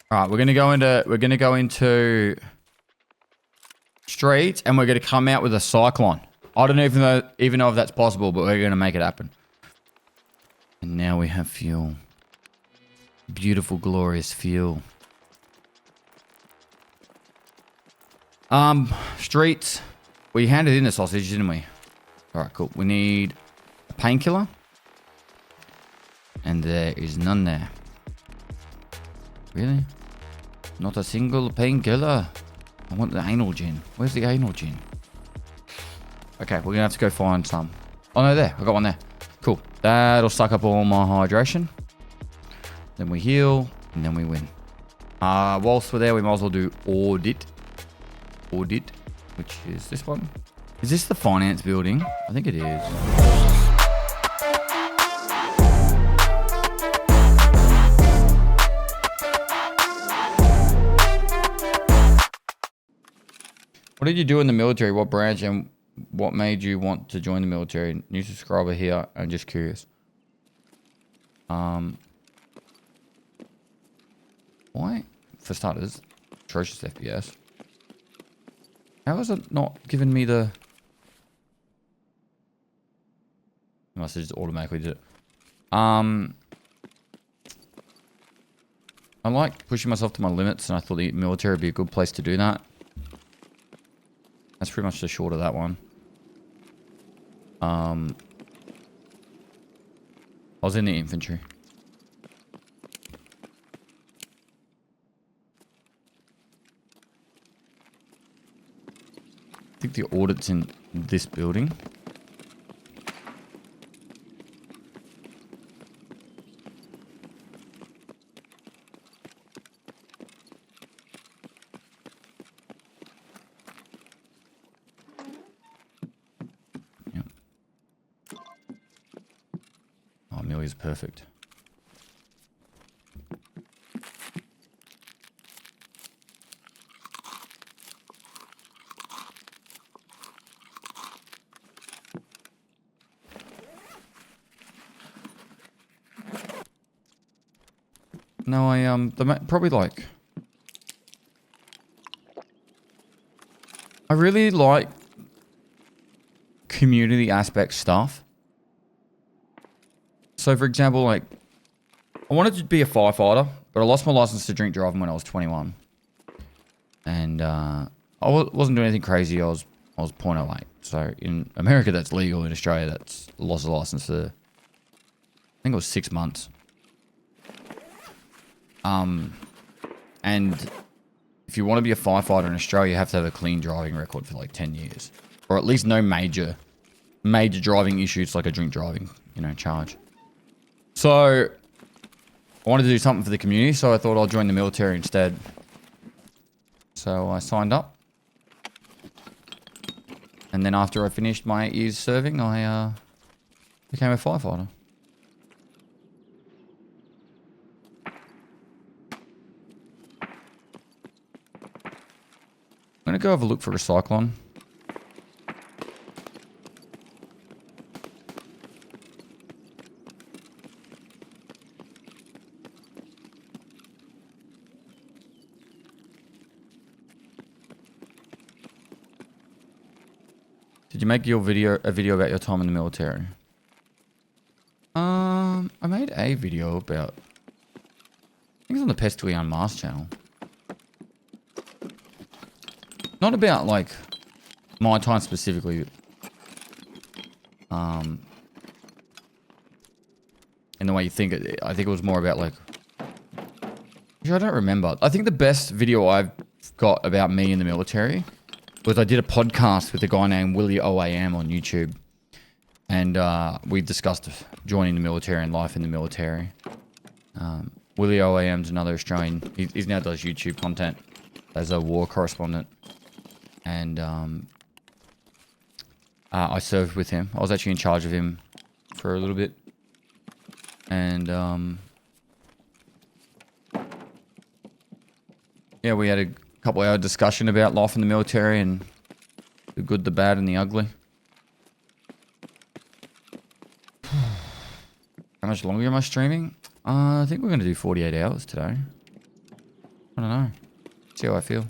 All right, we're gonna go into streets, and we're gonna come out with a cyclone. I don't even know if that's possible, but we're gonna make it happen. And now we have fuel. Beautiful, glorious fuel. Streets. We handed in the sausage, didn't we? All right, cool. We need a painkiller, and there is none there. Really? Not a single painkiller. I want the anal gin. Where's the anal gin? Okay, we're gonna have to go find some. Oh no, there. I got one there. Cool. That'll suck up all my hydration. Then we heal, and then we win. Whilst we're there, we might as well do audit. Audit, which is this one. Is this the finance building? I think it is. What did you do in the military? What branch, and what made you want to join the military? New subscriber here. I'm just curious. Why? For starters, atrocious FPS. How is it not giving me the... It must have just automatically did it. I like pushing myself to my limits, and I thought the military would be a good place to do that. That's pretty much the short of that one. I was in the infantry. I think the audit's in this building. Yep. Oh, Amelia's perfect. No, probably like... I really like community aspect stuff. So, for example, like, I wanted to be a firefighter, but I lost my license to drink driving when I was 21. And, I wasn't doing anything crazy. I was 0.08. So, in America, that's legal. In Australia, that's lost of license for, I think it was 6 months. And if you want to be a firefighter in Australia, you have to have a clean driving record for like 10 years. Or at least no major driving issues like a drink driving, charge. So, I wanted to do something for the community, so I thought I'll join the military instead. So, I signed up. And then after I finished my 8 years serving, I became a firefighter. I'm going to go have a look for a cyclone. Did you make a video about your time in the military? I made a video about... I think it's on the Pestilly Unmasked channel. Not about, like, my time specifically. In the way you think it. I think it was more about, like... I don't remember. I think the best video I've got about me in the military was I did a podcast with a guy named Willie OAM on YouTube. And we discussed joining the military and life in the military. Willie OAM's another Australian. He now does YouTube content as a war correspondent. And I served with him. I was actually in charge of him for a little bit. And yeah, we had a couple hour discussion about life in the military and the good, the bad, and the ugly. How much longer am I streaming? I think we're going to do 48 hours today. I don't know. See how I feel.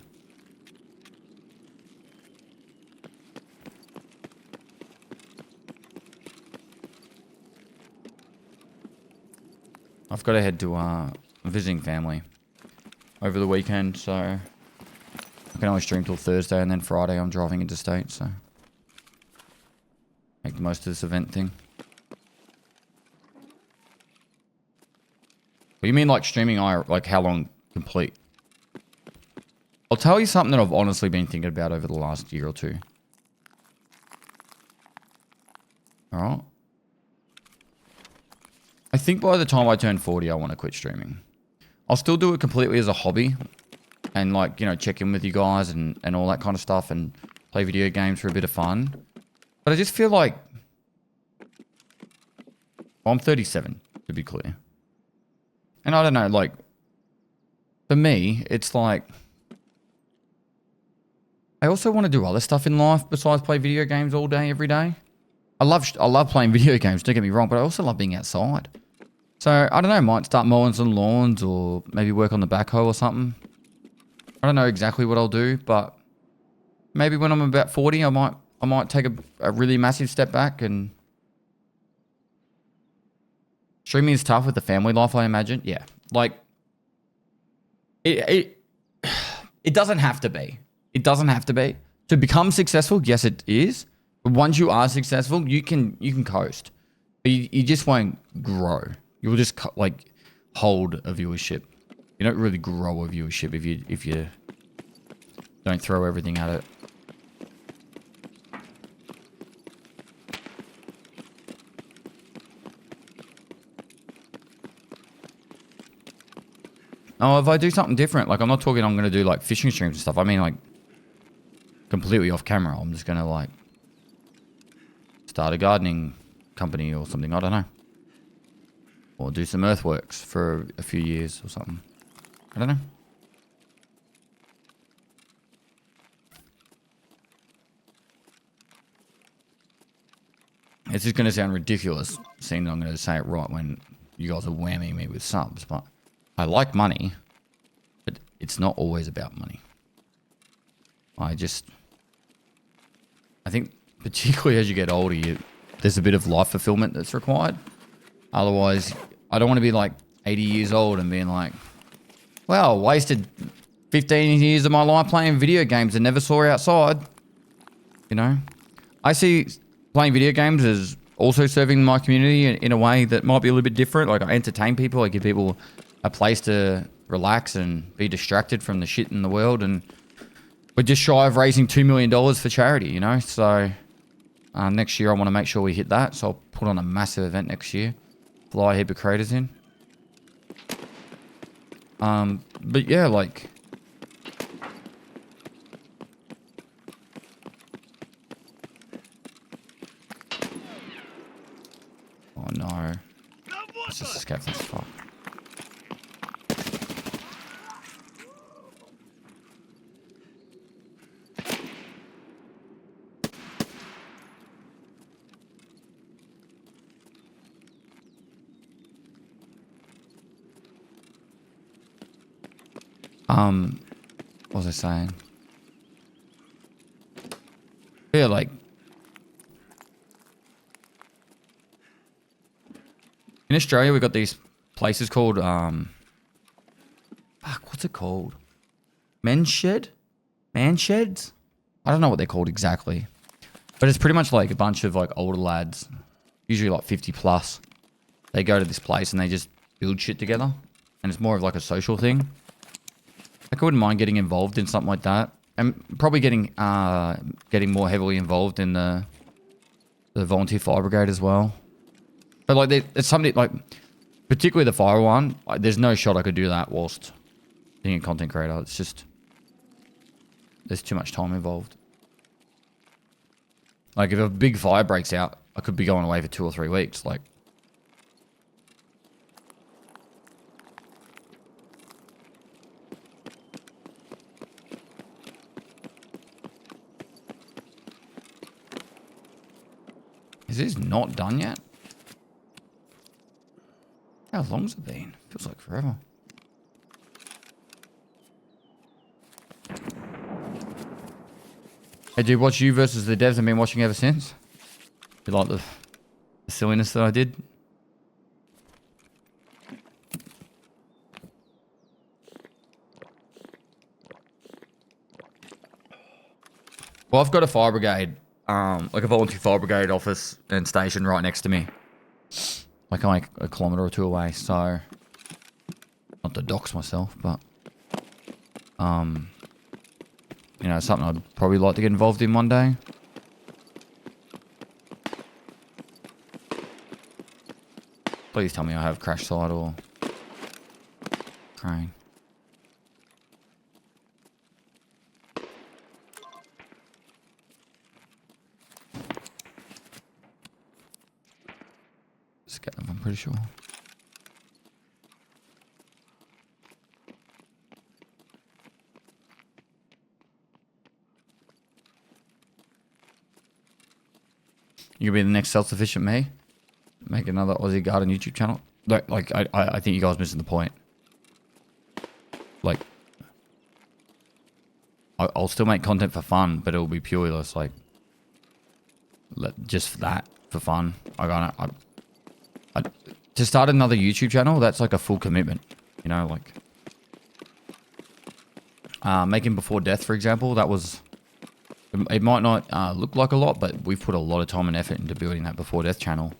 I've got to head to visiting family over the weekend, so I can only stream till Thursday, and then Friday I'm driving interstate, so make the most of this event thing. What you mean like streaming, like how long complete? I'll tell you something that I've honestly been thinking about over the last year or two. Alright. I think by the time I turn 40, I want to quit streaming. I'll still do it completely as a hobby. And like, you know, check in with you guys and all that kind of stuff. And play video games for a bit of fun. But I just feel like... Well, I'm 37, to be clear. And I don't know, like... For me, it's like... I also want to do other stuff in life besides play video games all day, every day. I love playing video games, don't get me wrong, but I also love being outside. So, I don't know, might start mowing some lawns or maybe work on the backhoe or something. I don't know exactly what I'll do, but maybe when I'm about 40, I might take a really massive step back. And streaming is tough with the family life, I imagine. Yeah, like it doesn't have to be. It doesn't have to be. To become successful, yes, it is. But once you are successful, you can coast. But you just won't grow. You'll just like hold a viewership. You don't really grow a viewership if you don't throw everything at it. Oh, if I do something different, like I'm not talking I'm going to do like fishing streams and stuff. I mean like completely off camera. I'm just going to like start a gardening company or something. I don't know. Or do some earthworks for a few years or something. I don't know. It's just going to sound ridiculous, seeing that I'm going to say it right when you guys are whamming me with subs, but I like money, but it's not always about money. I think particularly as you get older, there's a bit of life fulfillment that's required. Otherwise, I don't want to be like 80 years old and being like, well, wasted 15 years of my life playing video games and never saw outside. You know? I see playing video games as also serving my community in a way that might be a little bit different. Like I entertain people, I give people a place to relax and be distracted from the shit in the world. And we're just shy of raising $2 million for charity, you know? So next year I want to make sure we hit that. So I'll put on a massive event next year. Fly a heap of creators in. But yeah, like... Oh no. Let's just escape this fuck. What was I saying? Yeah, like in Australia we got these places called what's it called? Men's Shed? Man sheds? I don't know what they're called exactly. But it's pretty much like a bunch of like older lads, usually like 50 plus. They go to this place and they just build shit together. And it's more of like a social thing. Like I wouldn't mind getting involved in something like that, and probably getting more heavily involved in the volunteer fire brigade as well. But like, it's something like, particularly the fire one. Like, there's no shot I could do that whilst being a content creator. It's just there's too much time involved. Like if a big fire breaks out, I could be going away for 2 or 3 weeks. Like. Is this not done yet? How long's it been? Feels like forever. Hey, dude, watch you versus the devs I've been watching ever since. You like the silliness that I did? Well, I've got a fire brigade, like a volunteer fire brigade office and station right next to me. Like I'm like a kilometre or two away, so not to dox myself, but you know, something I'd probably like to get involved in one day. Please tell me I have crash site or crane. Scav, I'm pretty sure. You gonna be the next self-sufficient me? Make another Aussie Garden YouTube channel? Like, I think you guys are missing the point. Like, I'll still make content for fun, but it'll be purely just like, just for that, for fun. To start another YouTube channel, that's like a full commitment. You know, like, making Before Death, for example, that was, it might not look like a lot, but we've put a lot of time and effort into building that Before Death channel.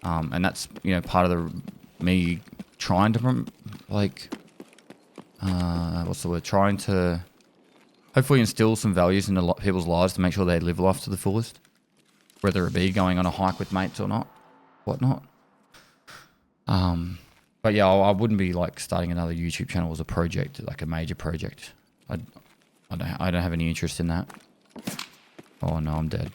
And that's, you know, part of me trying to, like, what's the word? Trying to hopefully instill some values into people's lives to make sure they live life to the fullest. Whether it be going on a hike with mates or not, whatnot. But yeah, I wouldn't be like starting another YouTube channel as a project, like a major project. I don't have any interest in that. Oh no, I'm dead.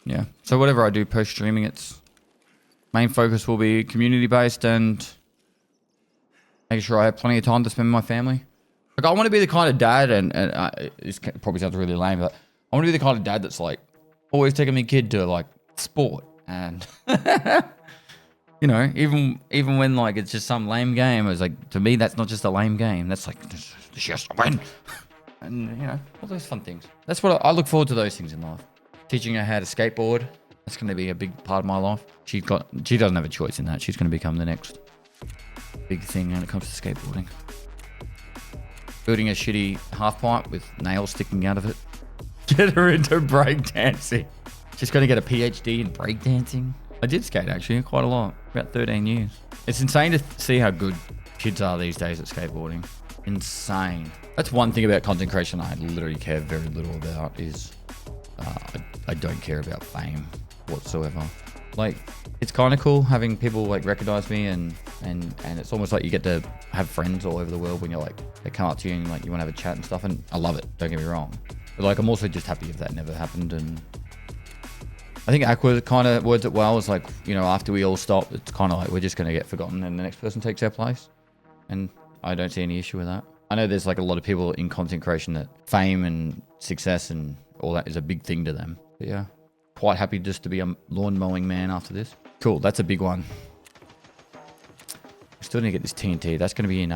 Yeah. So whatever I do post streaming, its main focus will be community based and making sure I have plenty of time to spend with my family. Like I want to be the kind of dad, and this probably sounds really lame, but I want to be the kind of dad that's like always taking my kid to like sport and you know, even when like it's just some lame game, it's like to me that's not just a lame game. That's like she has to win, and you know all those fun things. That's what I look forward to, those things in life. Teaching her how to skateboard. That's going to be a big part of my life. She doesn't have a choice in that. She's going to become the next big thing when it comes to skateboarding. Building a shitty half pipe with nails sticking out of it. Get her into breakdancing. She's going to get a PhD in breakdancing. I did skate actually quite a lot. About 13 years. It's insane to see how good kids are these days at skateboarding. Insane. That's one thing about content creation I literally care very little about is I don't care about fame whatsoever. Like, it's kind of cool having people like recognize me and it's almost like you get to have friends all over the world when you're like, they come up to you and like you want to have a chat and stuff, and I love it, don't get me wrong. But like, I'm also just happy if that never happened. And I think Aqua kind of words it well. It's like, you know, after we all stop, it's kind of like we're just going to get forgotten and the next person takes our place. And I don't see any issue with that. I know there's like a lot of people in content creation that fame and success and all that is a big thing to them. But yeah, quite happy just to be a lawn mowing man after this. Cool, that's a big one. I still need to get this TNT. That's going to be in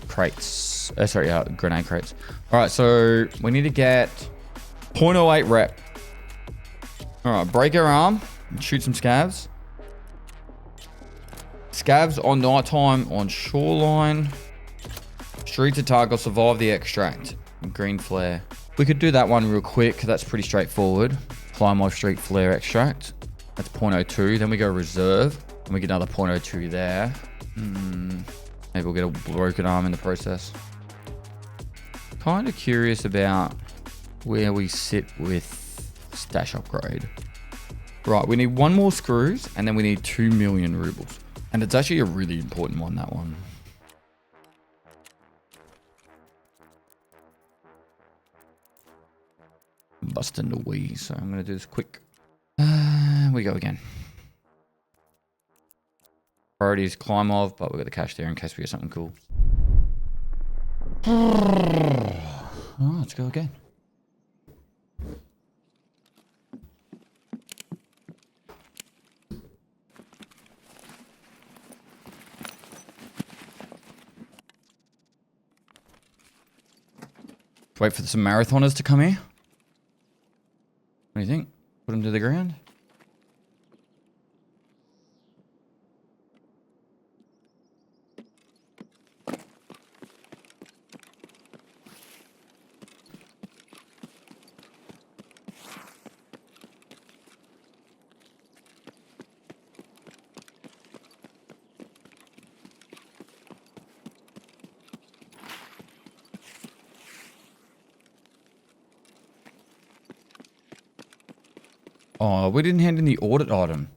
crates. Grenade crates. All right, so we need to get 0.08 rep. All right, break our arm and shoot some scavs. Scavs on nighttime on Shoreline. Streets of Tarkov, survive the extract. Green flare. We could do that one real quick. That's pretty straightforward. Climb Off Street Flare Extract. That's 0.02. Then we go Reserve. And we get another 0.02 there. Maybe we'll get a broken arm in the process. Kind of curious about where we sit with stash upgrade. Right, we need 1 more screws and then we need 2 million rubles. And it's actually a really important one, that one. I'm busting the wee, so I'm going to do this quick. We go again. Priority is climb off, but we've got the cash there in case we get something cool. Oh, let's go again. Wait for some marathoners to come here. What do you think? Put them to the ground? Oh, we didn't hand in the audit item.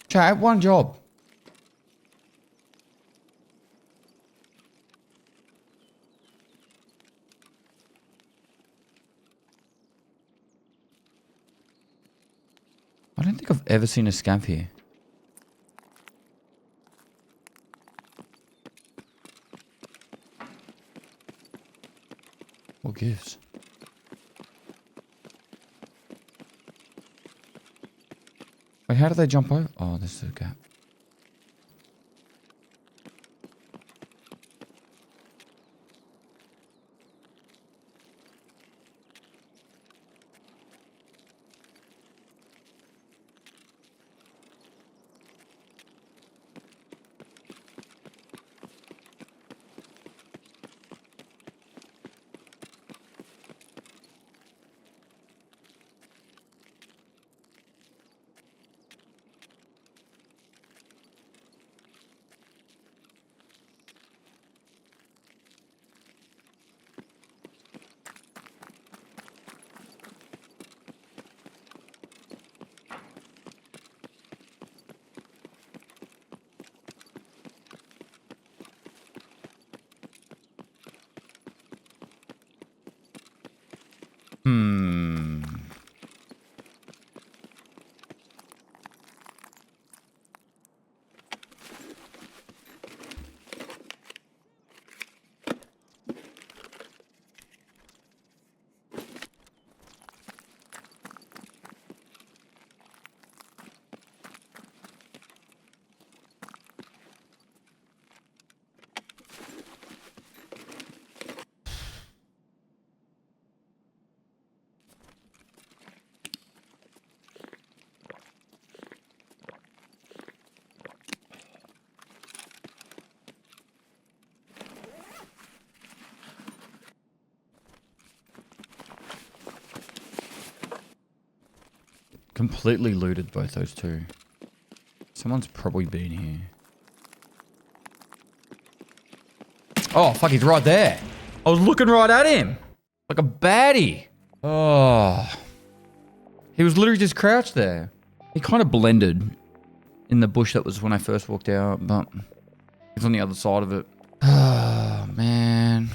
Chat, one job. I don't think I've ever seen a scamp here. What gives? Wait, how do they jump over? Oh, this is a gap. Completely looted both those two. Someone's probably been here. Oh, fuck, he's right there. I was looking right at him. Like a baddie. Oh. He was literally just crouched there. He kind of blended in the bush that was when I first walked out, but he's on the other side of it. Oh, man.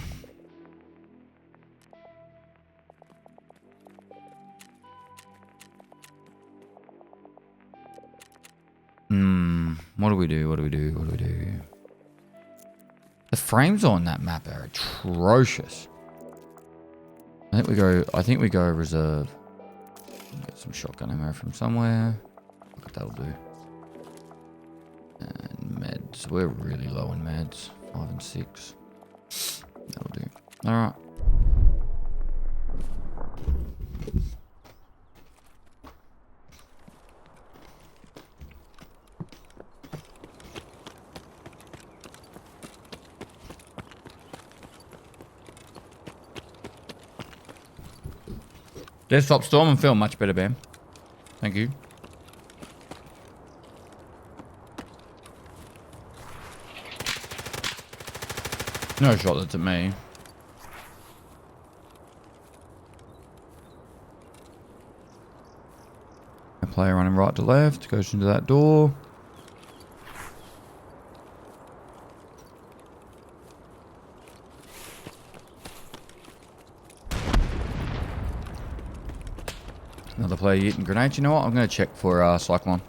What do we do? What do we do? What do we do? The frames on that map are atrocious. I think we go reserve. Get some shotgun ammo from somewhere. What that'll do. And meds. We're really low on meds. 5 and 6. That'll do. Alright. Desktop storm and film much better, Bam. Thank you. No shot that's at me. A player running right to left, goes into that door. Another player eating grenades. You know what? I'm going to check for Cyclone.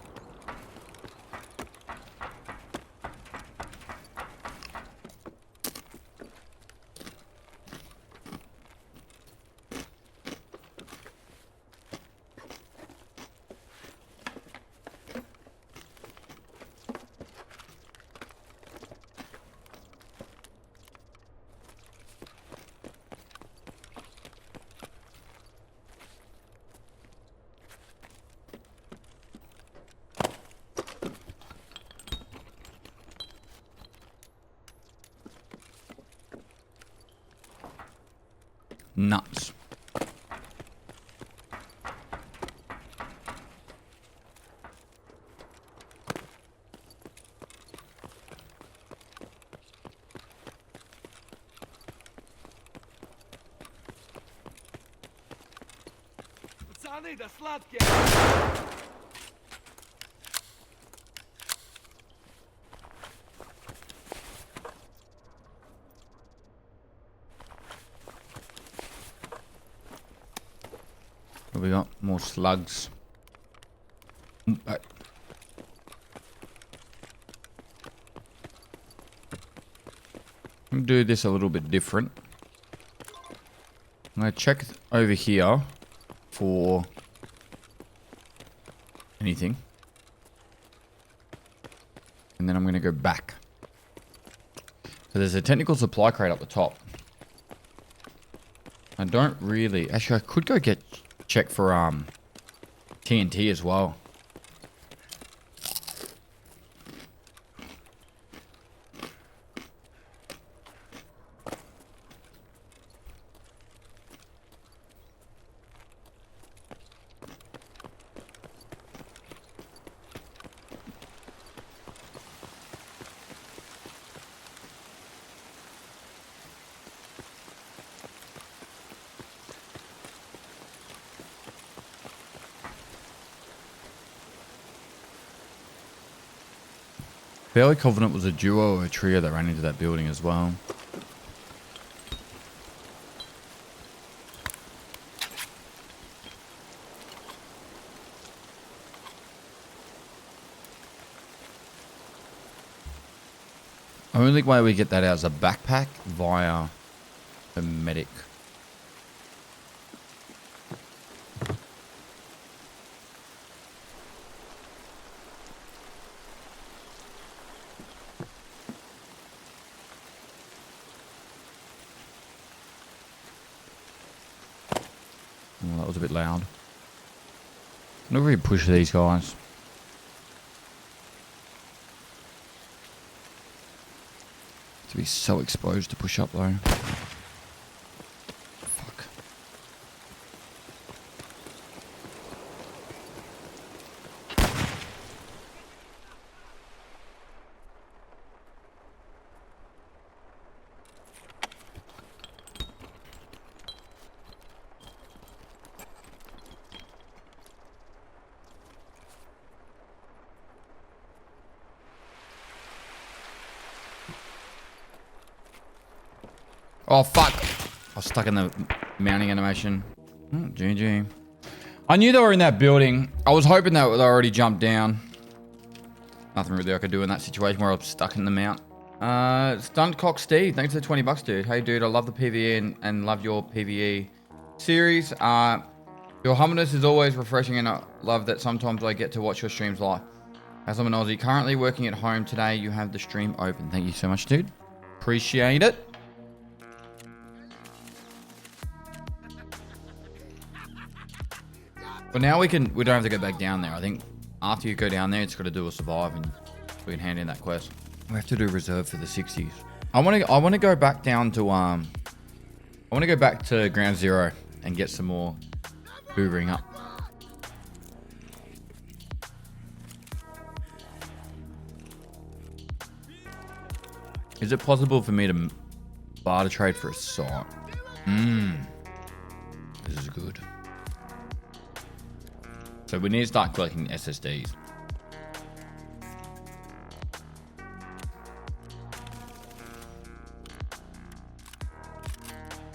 Nuts. Пацаны, да сладкие! What we got? More slugs. I'm gonna do this a little bit different. I'm gonna check over here for anything. And then I'm gonna go back. So there's a technical supply crate up the top. I don't really... Actually, I could go check for TNT as well. Fairly confident was a duo or a trio that ran into that building as well. Only way we get that out is a backpack via a medic. Oh, that was a bit loud. I'm not really push these guys. To be so exposed to push up though. Fuck. Oh, fuck. I was stuck in the mounting animation. GG. I knew they were in that building. I was hoping that they already jumped down. Nothing really I could do in that situation where I was stuck in the mount. Stuntcock Steve, thanks for the 20 bucks, dude. Hey, dude, I love the PvE and love your PvE series. Your humbleness is always refreshing, and I love that sometimes I get to watch your streams live. As I'm an Aussie, currently working at home today, you have the stream open. Thank you so much, dude. Appreciate it. But now we don't have to go back down there. I think after you go down there, it's got to do a survive and we can hand in that quest. We have to do reserve for the 60s. I want to go back down to I want to go back to ground zero and get some more hoovering up. Is it possible for me to barter trade for a sight? This is good. So we need to start collecting SSDs.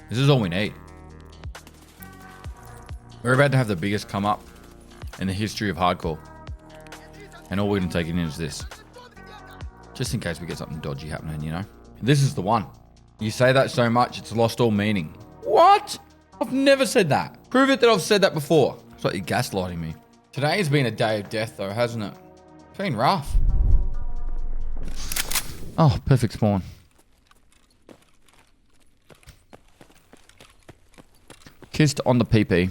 This is all we need. We're about to have the biggest come up in the history of hardcore. And all we're going to take in is this. Just in case we get something dodgy happening, you know? This is the one. You say that so much, it's lost all meaning. What? I've never said that. Prove it that I've said that before. It's like you're gaslighting me. Today has been a day of death though, hasn't it? It's been rough. Oh, perfect spawn. Kissed on the PP.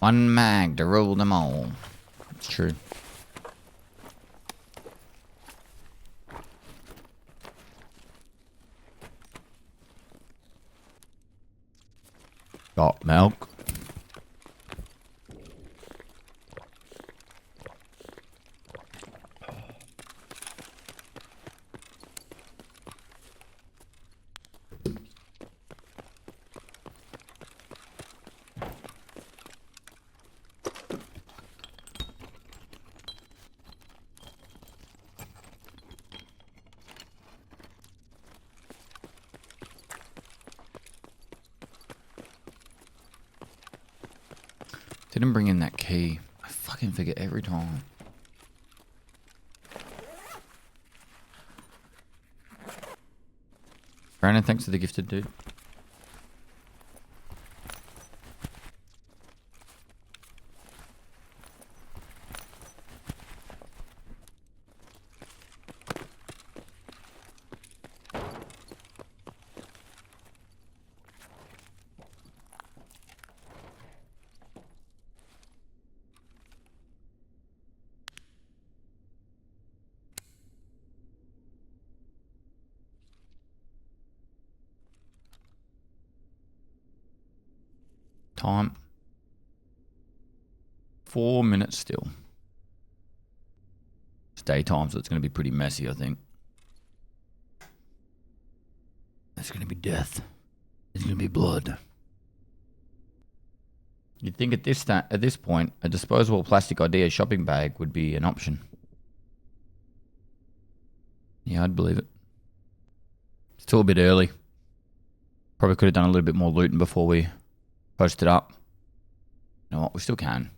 One mag to rule them all. It's true. Got milk. Didn't bring in that key. I fucking forget every time. Brandon, thanks for the gifted, dude. Time. 4 minutes still. It's daytime, so it's going to be pretty messy, I think. There's going to be death. There's going to be blood. You'd think at this point, a disposable plastic idea shopping bag would be an option. Yeah, I'd believe it. Still a bit early. Probably could have done a little bit more looting before we post it up. You know what? We still can.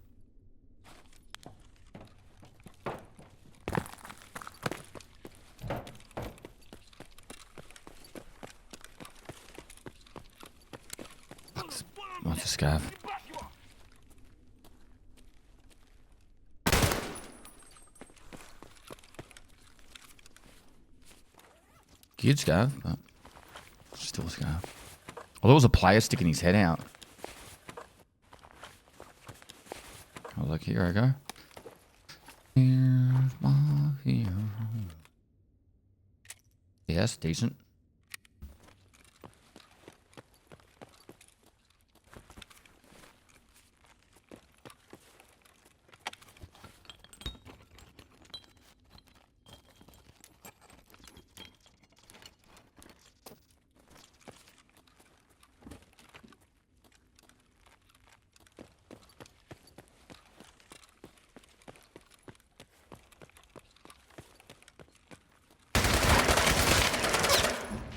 What's a scav? Good scav, but still a scav. Oh, there was a player sticking his head out. I was like, here I go. Here's my hero. Yes, decent.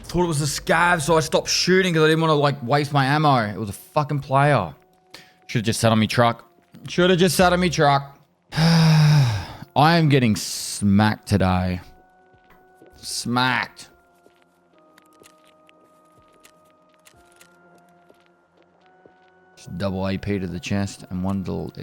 Thought it was a scav, so I stopped shooting because I didn't want to like waste my ammo. It was a fucking player. Should have just sat on me truck. Should have just sat on me truck. I am getting smacked today. Smacked. Just double AP to the chest and one little...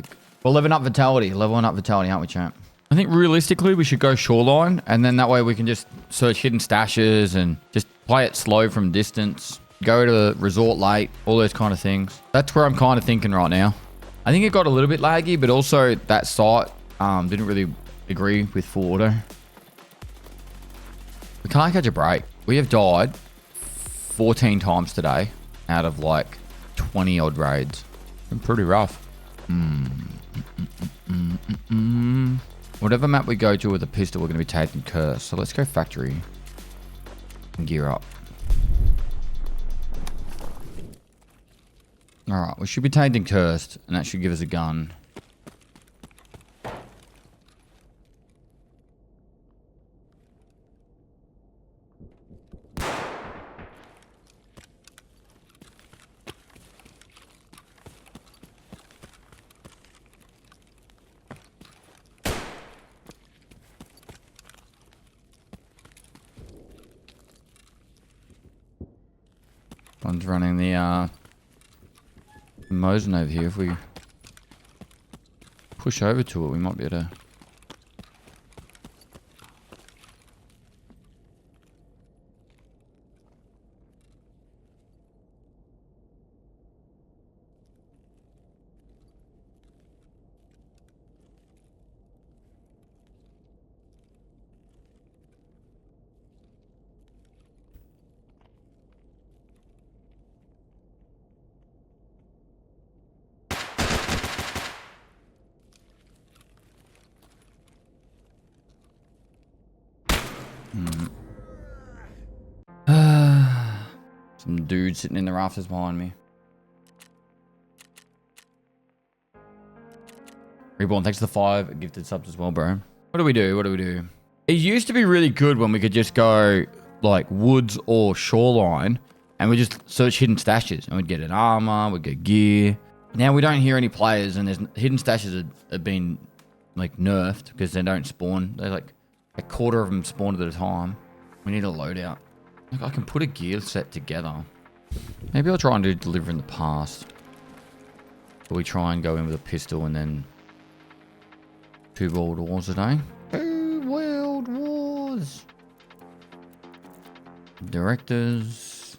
We're leveling up vitality, aren't we, champ? I think realistically we should go Shoreline, and then that way we can just search hidden stashes and just play it slow from distance. Go to the resort late, all those kind of things. That's where I'm kind of thinking right now. I think it got a little bit laggy, but also that site didn't really agree with full auto. We can't catch a break. We have died 14 times today out of like 20 odd raids. Been pretty rough. Whatever map we go to with a pistol, we're going to be taking curse. So let's go factory and gear up. Alright, we should be taking cursed, and that should give us a gun. One's running the Mosin over here. If we push over to it, we might be able to... Some dude sitting in the rafters behind me. Reborn, thanks to the 5 gifted subs as well, bro. What do we do? It used to be really good when we could just go like woods or shoreline and we just search hidden stashes and we'd get an armor, we'd get gear. Now we don't hear any players and there's hidden stashes have been like nerfed because they don't spawn. They're like a quarter of them spawned at a time. We need a loadout. Like I can put a gear set together. Maybe I'll try and do deliver in the past. But we try and go in with a pistol and then 2 world wars a day. 2 world wars. Directors.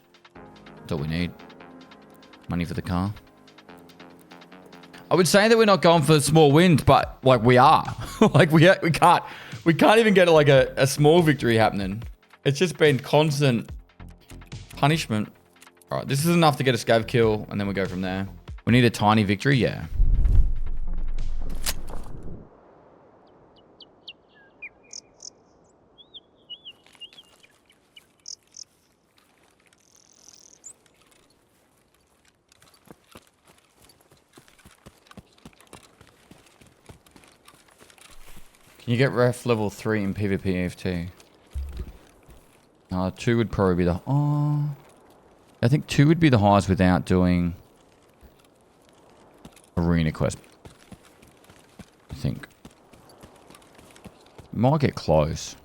That's all we need. Money for the car. I would say that we're not going for small wins, but like we are. Like we can't even get like a small victory happening. It's just been constant punishment. All right, this is enough to get a scav kill, and then we go from there. We need a tiny victory, yeah. Can you get ref level 3 in PvP EFT? 2 would probably be the... Oh... I think 2 would be the highest without doing... Arena quest. I think. Might get close.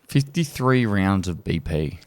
$53 rounds of BP.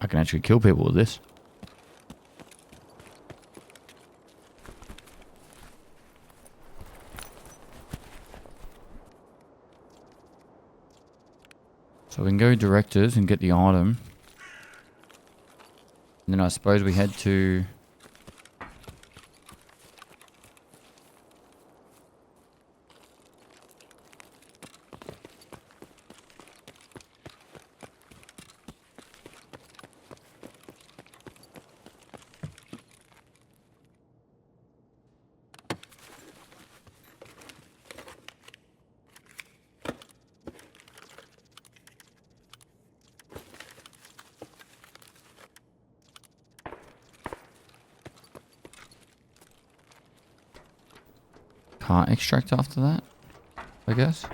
I can actually kill people with this. So we can go directors and get the item. And then I suppose we head to... Can't extract after that, I guess.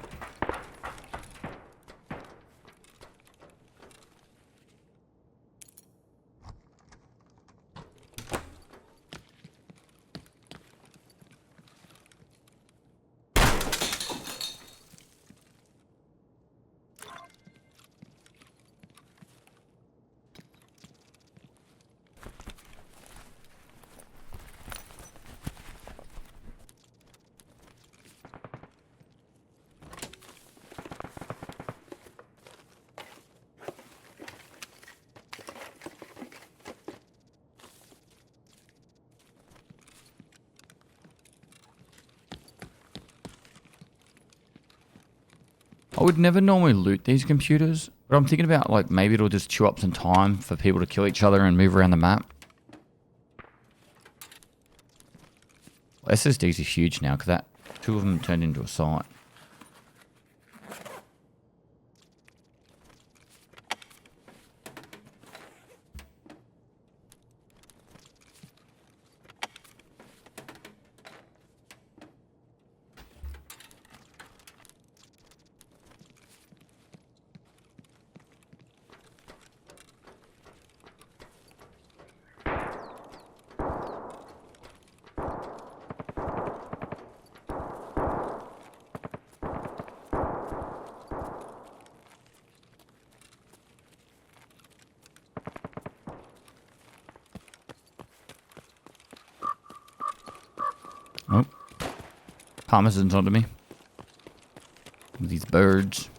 I would never normally loot these computers, but I'm thinking about like maybe it'll just chew up some time for people to kill each other and move around the map. SSDs are huge now because that 2 of them turned into a site. Oh. Parmesan's onto me. These birds.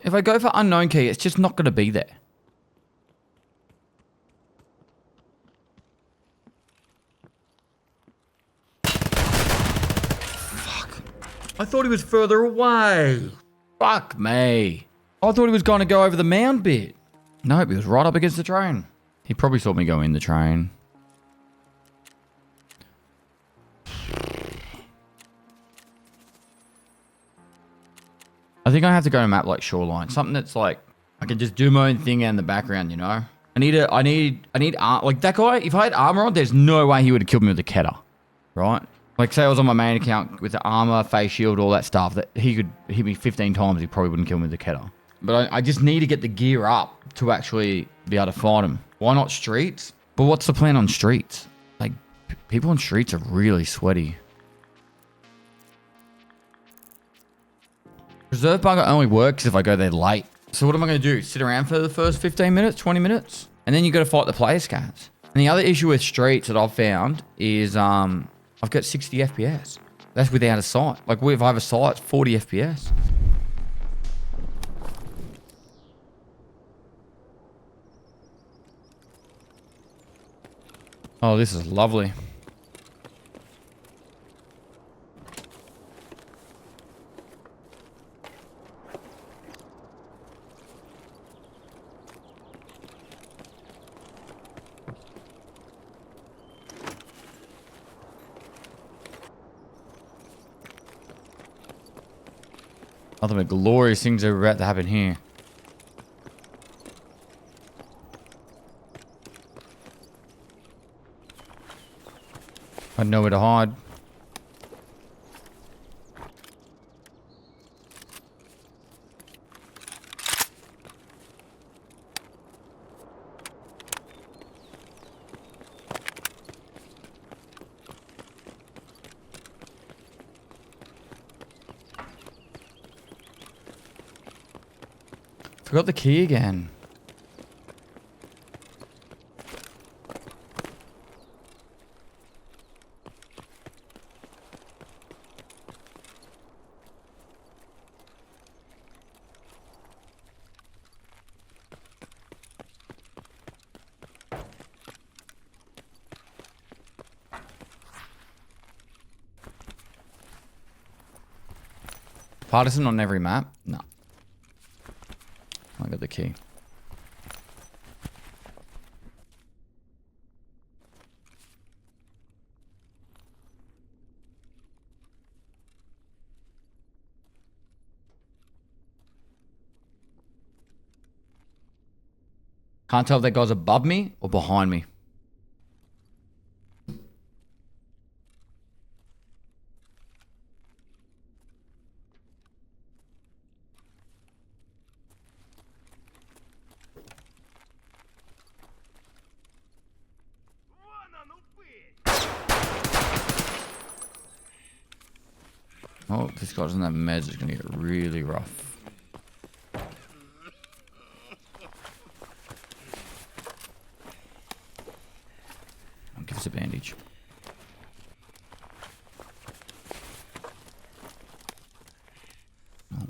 If I go for unknown key, it's just not going to be there. Fuck. I thought he was further away. Fuck me. I thought he was going to go over the mound bit. Nope, he was right up against the train. He probably saw me go in the train. I think I have to go to a map like Shoreline. Something that's like, I can just do my own thing in the background, you know? I need like that guy, if I had armor on, there's no way he would have killed me with a Keter, right? Like say I was on my main account with the armor, face shield, all that stuff, that he could hit me 15 times, he probably wouldn't kill me with the Keter. But I just need to get the gear up to actually be able to fight him. Why not streets? But what's the plan on streets? Like, people on streets are really sweaty. Reserve bunker only works if I go there late. So what am I going to do? Sit around for the first 15 minutes, 20 minutes? And then you got to fight the player scats. And the other issue with streets that I've found is I've got 60 FPS. That's without a sight. Like if I have a sight, it's 40 FPS. Oh, this is lovely. Nothing but glorious things are about to happen here. I know where to hide. Forgot the key again. Partisan on every map? No. I got the key. Can't tell if that guy's above me or behind me. Oh, if this guy doesn't have meds, it's going to get really rough. I'll give us a bandage. Oh.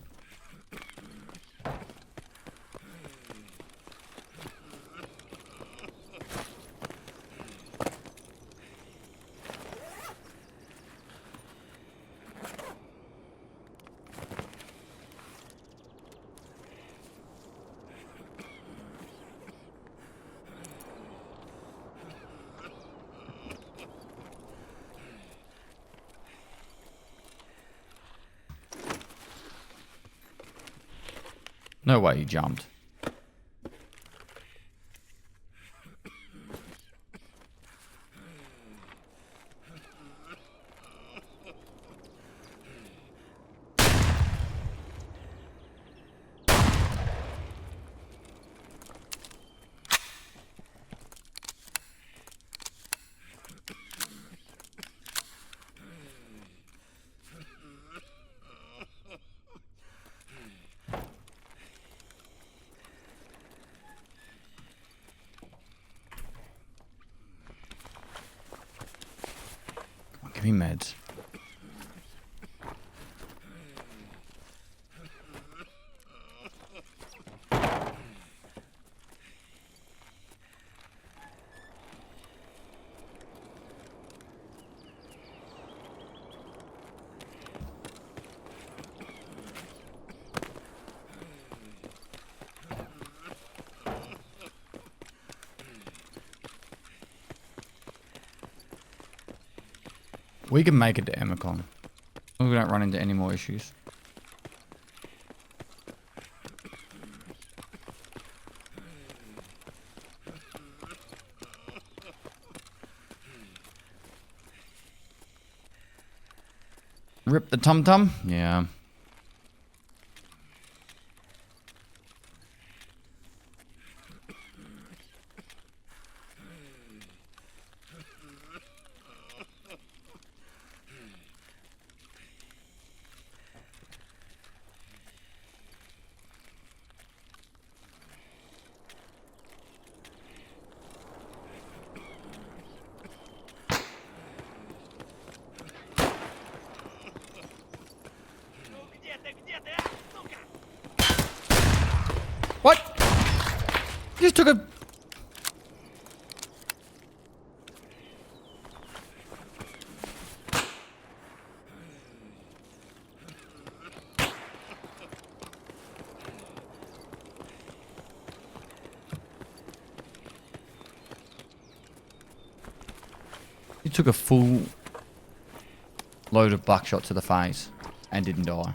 No way he jumped. Give me meds. We can make it to Emicon. We don't run into any more issues. Rip the tum-tum? Yeah. What? You just took a... You took a full load of buckshot to the face and didn't die.